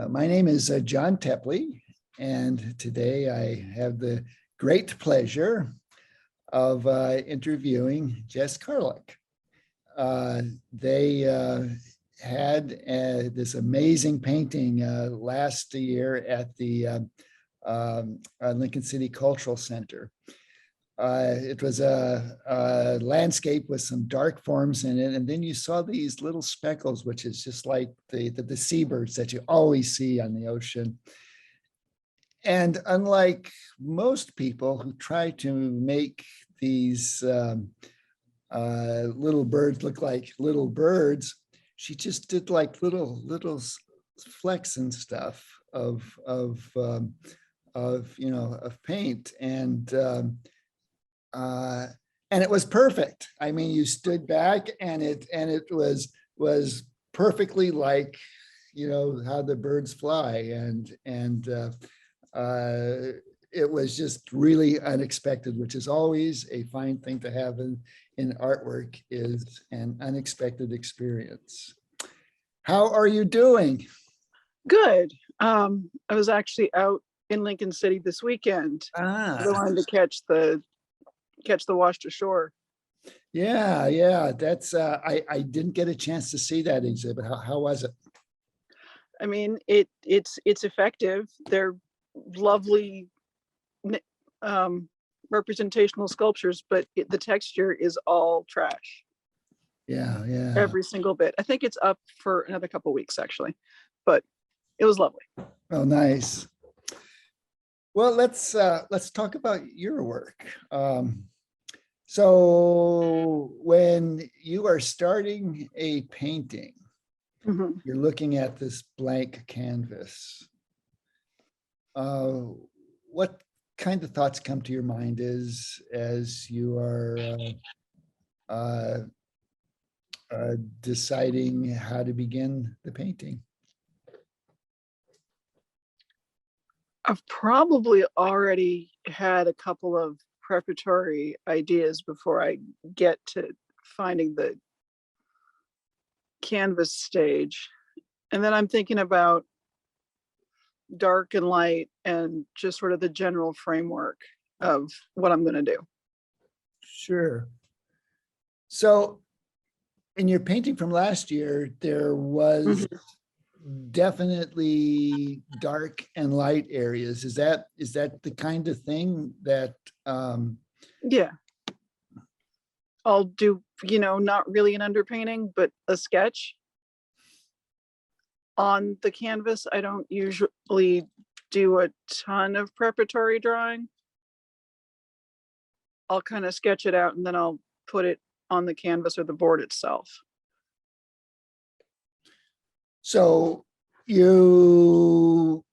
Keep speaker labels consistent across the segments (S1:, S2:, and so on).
S1: My name is John Tepley, and today I have the great pleasure of interviewing Jess Carlock. They had this amazing painting last year at the Lincoln City Cultural Center. It was a landscape with some dark forms in it, and then you saw these little speckles, which is just like the seabirds that you always see on the ocean. And unlike most people who try to make these little birds look like little birds, she just did like little flecks and stuff of paint, and it was perfect. I mean, you stood back and it was perfectly like, how the birds fly, and it was just really unexpected, which is always a fine thing to have in artwork, is an unexpected experience. How are you doing?
S2: Good. I was actually out in Lincoln City this weekend. I wanted to catch the washed ashore.
S1: Yeah. That's I didn't get a chance to see that exhibit. How was it?
S2: I mean, it's effective. They're lovely representational sculptures, but the texture is all trash.
S1: Yeah.
S2: Every single bit. I think it's up for another couple of weeks actually, but it was lovely.
S1: Oh, nice. Well, let's talk about your work. So when you are starting a painting, you're looking at this blank canvas. What kind of thoughts come to your mind as you are deciding how to begin the painting?
S2: I've probably already had a couple of preparatory ideas before I get to finding the canvas stage. And then I'm thinking about dark and light and just sort of the general framework of what I'm going to do.
S1: Sure. So in your painting from last year, there was definitely dark and light areas. Is that the kind of thing that
S2: yeah, I'll do, not really an underpainting, but a sketch on the canvas. I don't usually do a ton of preparatory drawing. I'll kind of sketch it out and then I'll put it on the canvas or the board itself.
S1: So you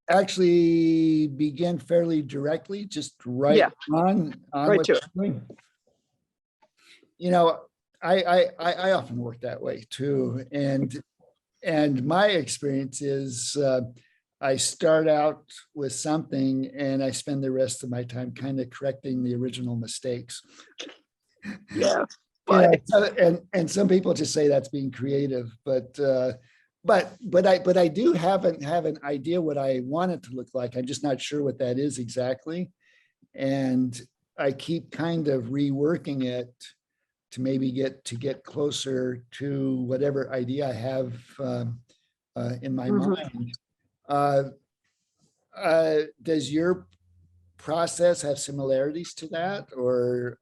S1: actually begin fairly directly, just right on
S2: right to it.
S1: I often work that way too, and my experience is I start out with something and I spend the rest of my time kind of correcting the original mistakes.
S2: Yeah.
S1: And some people just say that's being creative, but I do have an idea what I want it to look like. I'm just not sure what that is exactly, and I keep kind of reworking it to maybe get closer to whatever idea I have in my mind. Does your process have similarities to that, or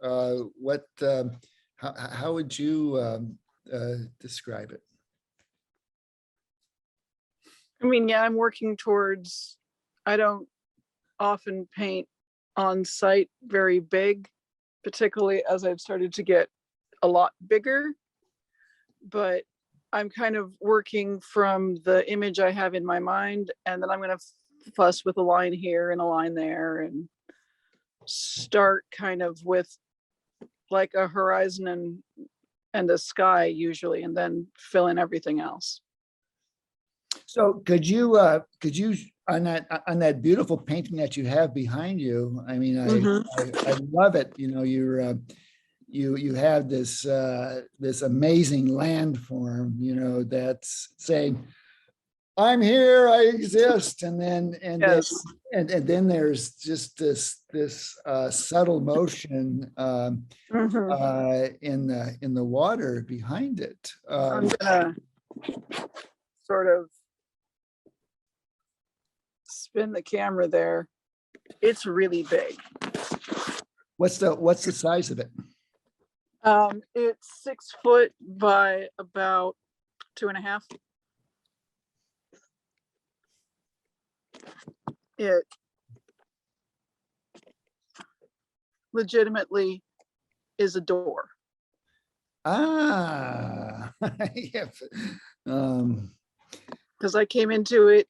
S1: what? How would you describe it?
S2: I mean, yeah, I'm working towards, I don't often paint on site very big, particularly as I've started to get a lot bigger, but I'm kind of working from the image I have in my mind, and then I'm going to fuss with a line here and a line there and start kind of with like a horizon and a sky usually, and then fill in everything else.
S1: So could you on that beautiful painting that you have behind you? I mean, I love it. You have this amazing landform. That's saying I'm here, I exist. And
S2: Yes.
S1: then there's just this subtle motion
S2: Mhm.
S1: in the water behind it.
S2: I'm gonna sort of spin the camera there. It's really big.
S1: What's the size of it?
S2: It's 6 foot by about 2.5. It legitimately is a door.
S1: Ah, yeah.
S2: Because I came into it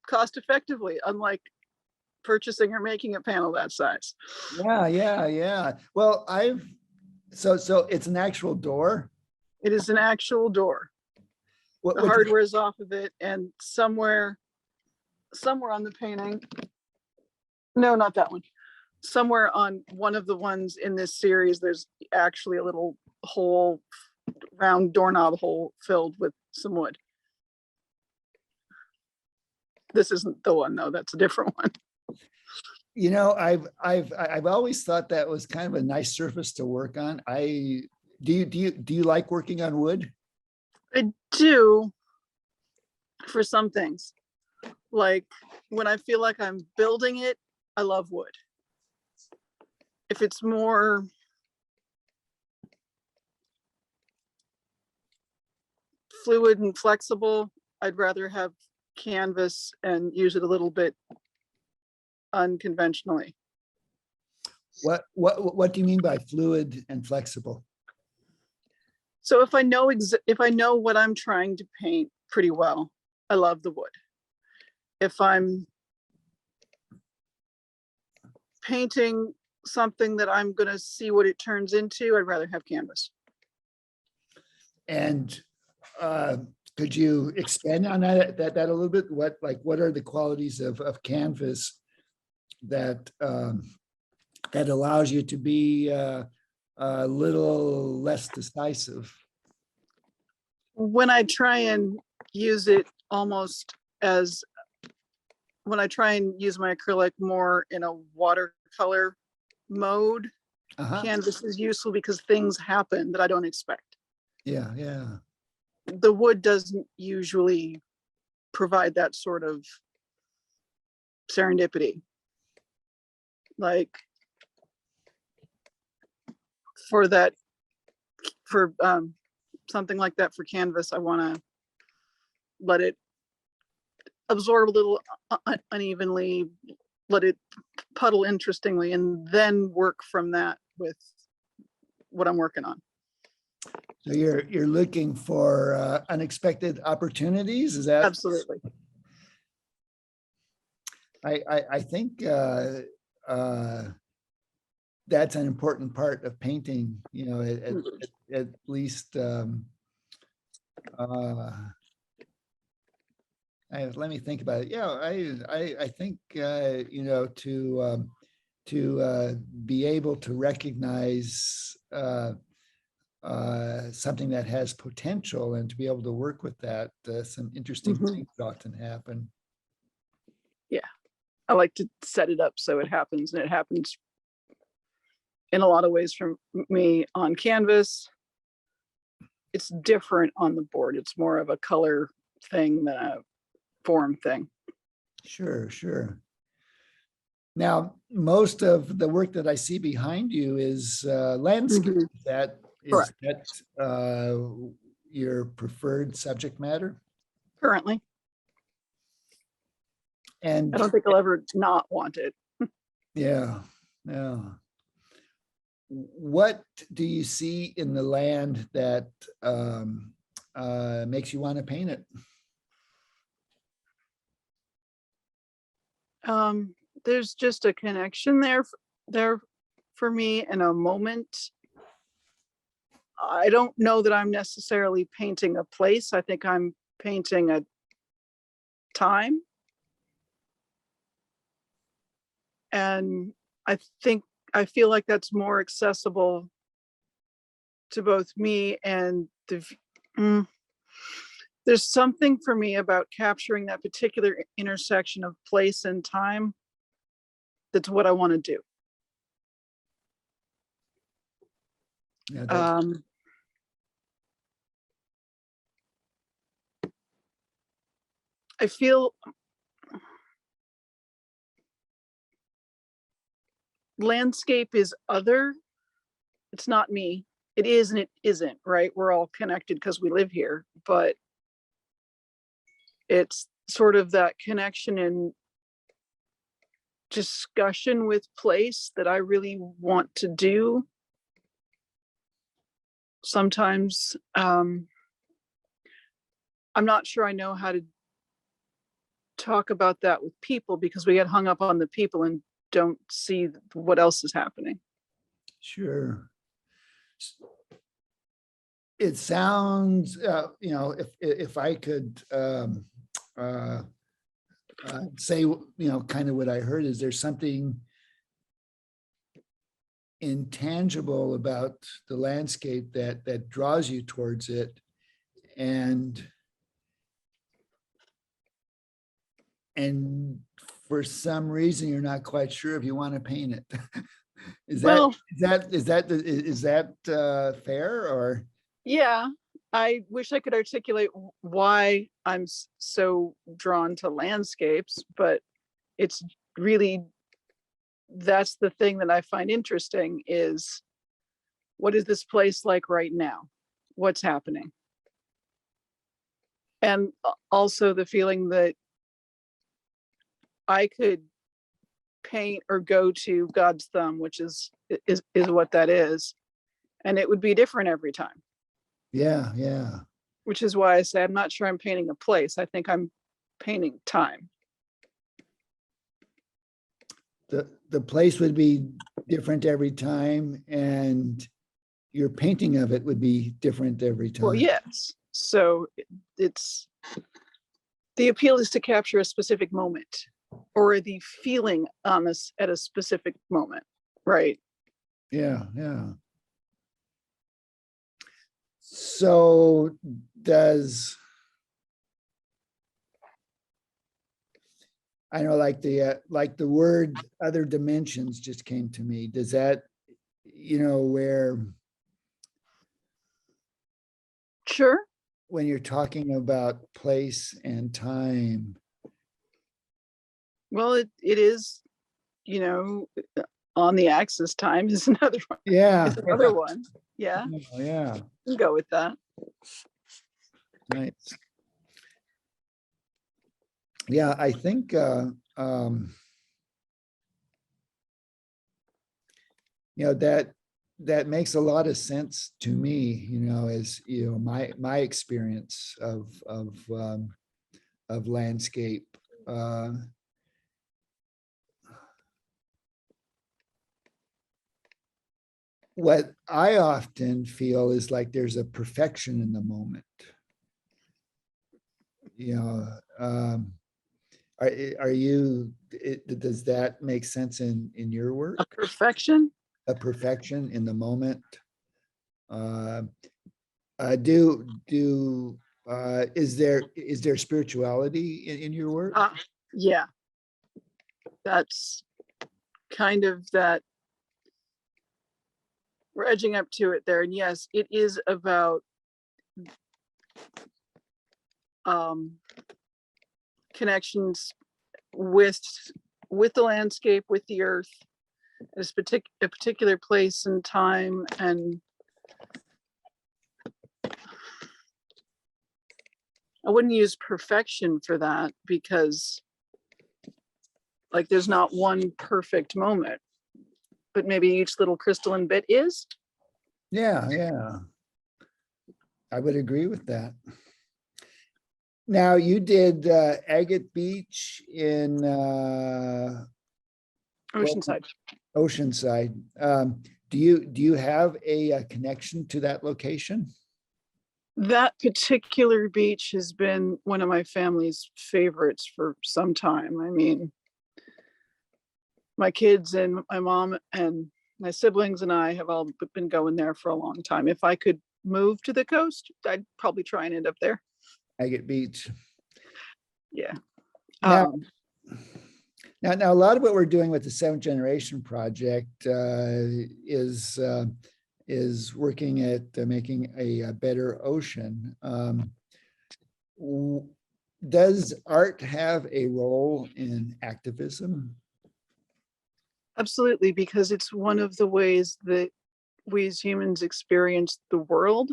S2: cost effectively, unlike purchasing or making a panel that size.
S1: Yeah. Well, so it's an actual door.
S2: It is an actual door.
S1: What,
S2: The
S1: what do you-
S2: hardware is off of it, and somewhere on the painting, no, not that one. Somewhere on one of the ones in this series, there's actually a little hole, round doorknob hole filled with some wood. This isn't the one though, that's a different one.
S1: You know, I've always thought that was kind of a nice surface to work on. Do you like working on wood?
S2: I do for some things. Like when I feel like I'm building it, I love wood. If it's more fluid and flexible, I'd rather have canvas and use it a little bit unconventionally.
S1: What do you mean by fluid and flexible?
S2: So if I know what I'm trying to paint pretty well, I love the wood. If I'm painting something that I'm going to see what it turns into, I'd rather have canvas.
S1: And could you expand on that a little bit? What are the qualities of canvas that that allows you to be a little less decisive?
S2: When I try and use it almost as, when I try and use my acrylic more in a watercolor mode, canvas is useful because things happen that I don't expect.
S1: Yeah.
S2: The wood doesn't usually provide that sort of serendipity. Like for something like that for canvas, I want to let it absorb a little unevenly, let it puddle interestingly, and then work from that with what I'm working on.
S1: So you're looking for unexpected opportunities. Is that?
S2: Absolutely.
S1: I think that's an important part of painting. You know, at least. Let me think about it. Yeah, I think you know, to be able to recognize something that has potential and to be able to work with that, some interesting things often happen.
S2: Yeah, I like to set it up so it happens, and it happens in a lot of ways from me on canvas. It's different on the board. It's more of a color thing than a form thing.
S1: Sure. Now, most of the work that I see behind you is landscape. Is that your preferred subject matter?
S2: Currently.
S1: And
S2: I don't think I'll ever not want it.
S1: Yeah. What do you see in the land that makes you want to paint it?
S2: There's just a connection there for me in a moment. I don't know that I'm necessarily painting a place. I think I'm painting a time. And I feel like that's more accessible to both me and There's something for me about capturing that particular intersection of place and time. That's what I want to do.
S1: Yeah,
S2: I feel landscape is other. It's not me. It is and it isn't, right? We're all connected because we live here, but it's sort of that connection and discussion with place that I really want to do. Sometimes I'm not sure I know how to talk about that with people because we get hung up on the people and don't see what else is happening.
S1: sure. It sounds, if I could say, kind of what I heard is there's something intangible about the landscape that draws you towards it, and for some reason you're not quite sure if you want to paint it. Is that fair? Or
S2: Yeah, I wish I could articulate why I'm so drawn to landscapes, but it's really, that's the thing that I find interesting is what is this place like right now? What's happening? And also the feeling that I could paint or go to God's thumb, which is what that is, and it would be different every time.
S1: yeah.
S2: Which is why I say I'm not sure I'm painting a place. I think I'm painting time.
S1: The place would be different every time, and your painting of it would be different every time.
S2: Well, yes. So it's the appeal is to capture a specific moment or the feeling on this at a specific moment, right?
S1: Yeah. So does, I know, like the word other dimensions just came to me. Does that, where
S2: Sure.
S1: when you're talking about place and time?
S2: Well, it is, on the axis time is another one.
S1: Yeah.
S2: Is another one. Yeah.
S1: Yeah.
S2: We'll go with that.
S1: Nice. Yeah, I think that makes a lot of sense to me, as my experience of landscape. What I often feel is like there's a perfection in the moment. Are you, does that make sense in your work?
S2: A perfection?
S1: A perfection in the moment. Is there spirituality in your work?
S2: Yeah. That's kind of that. We're edging up to it there. And yes, it is about connections with the landscape, with the earth, a particular place and time. And I wouldn't use perfection for that because like there's not one perfect moment, but maybe each little crystalline bit is.
S1: Yeah. I would agree with that. Now you did Agate Beach in
S2: Oceanside.
S1: Oceanside. Do you have a connection to that location?
S2: That particular beach has been one of my family's favorites for some time. I mean, my kids and my mom and my siblings and I have all been going there for a long time. If I could move to the coast, I'd probably try and end up there.
S1: Agate Beach.
S2: Yeah.
S1: Now,
S2: Um,
S1: now, a lot of what we're doing with the Seventh Generation Project is working at making a better ocean. Does art have a role in activism?
S2: absolutely, because it's one of the ways that we as humans experience the world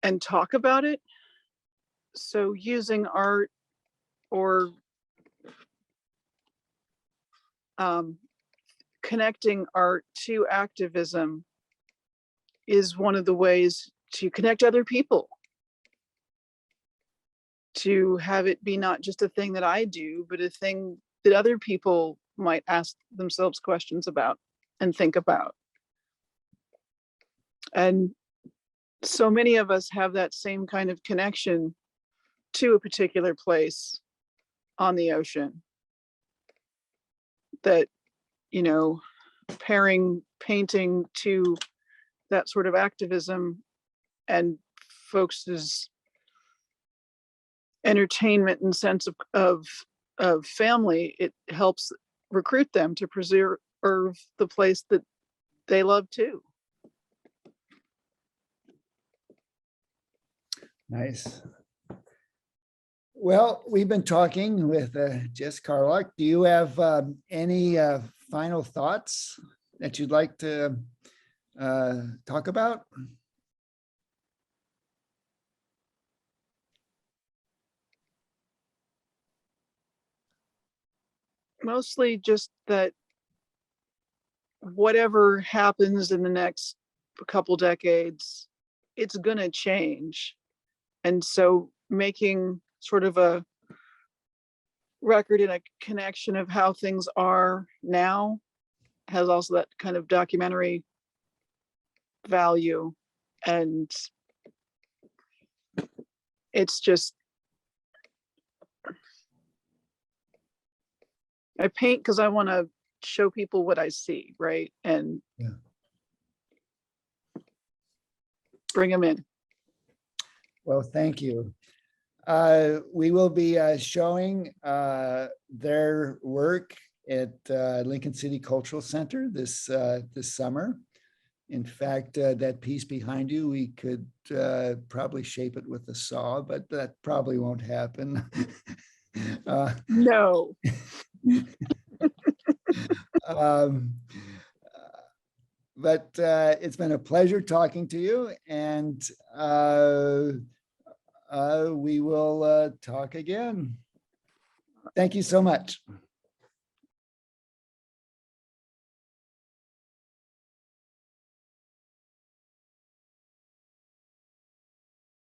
S2: and talk about it. So using art or um, connecting art to activism is one of the ways to connect other people, to have it be not just a thing that I do, but a thing that other people might ask themselves questions about and think about. And so many of us have that same kind of connection to a particular place on the ocean that, you know, pairing painting to that sort of activism and folks' entertainment and sense of family, it helps recruit them to preserve the place that they love too.
S1: Nice. Well, we've been talking with Jess Carlock. Do you have any final thoughts that you'd like to talk about?
S2: Mostly just that whatever happens in the next couple decades, it's gonna change. And so making sort of a record and a connection of how things are now has also that kind of documentary value. And it's just, I paint because I want to show people what I see, right? And
S1: Yeah.
S2: bring them in.
S1: Well, thank you. We will be showing their work at Lincoln City Cultural Center this summer. In fact, that piece behind you, we could probably shape it with a saw, but that probably won't happen.
S2: No.
S1: um, but it's been a pleasure talking to you, and we will talk again. Thank you so much.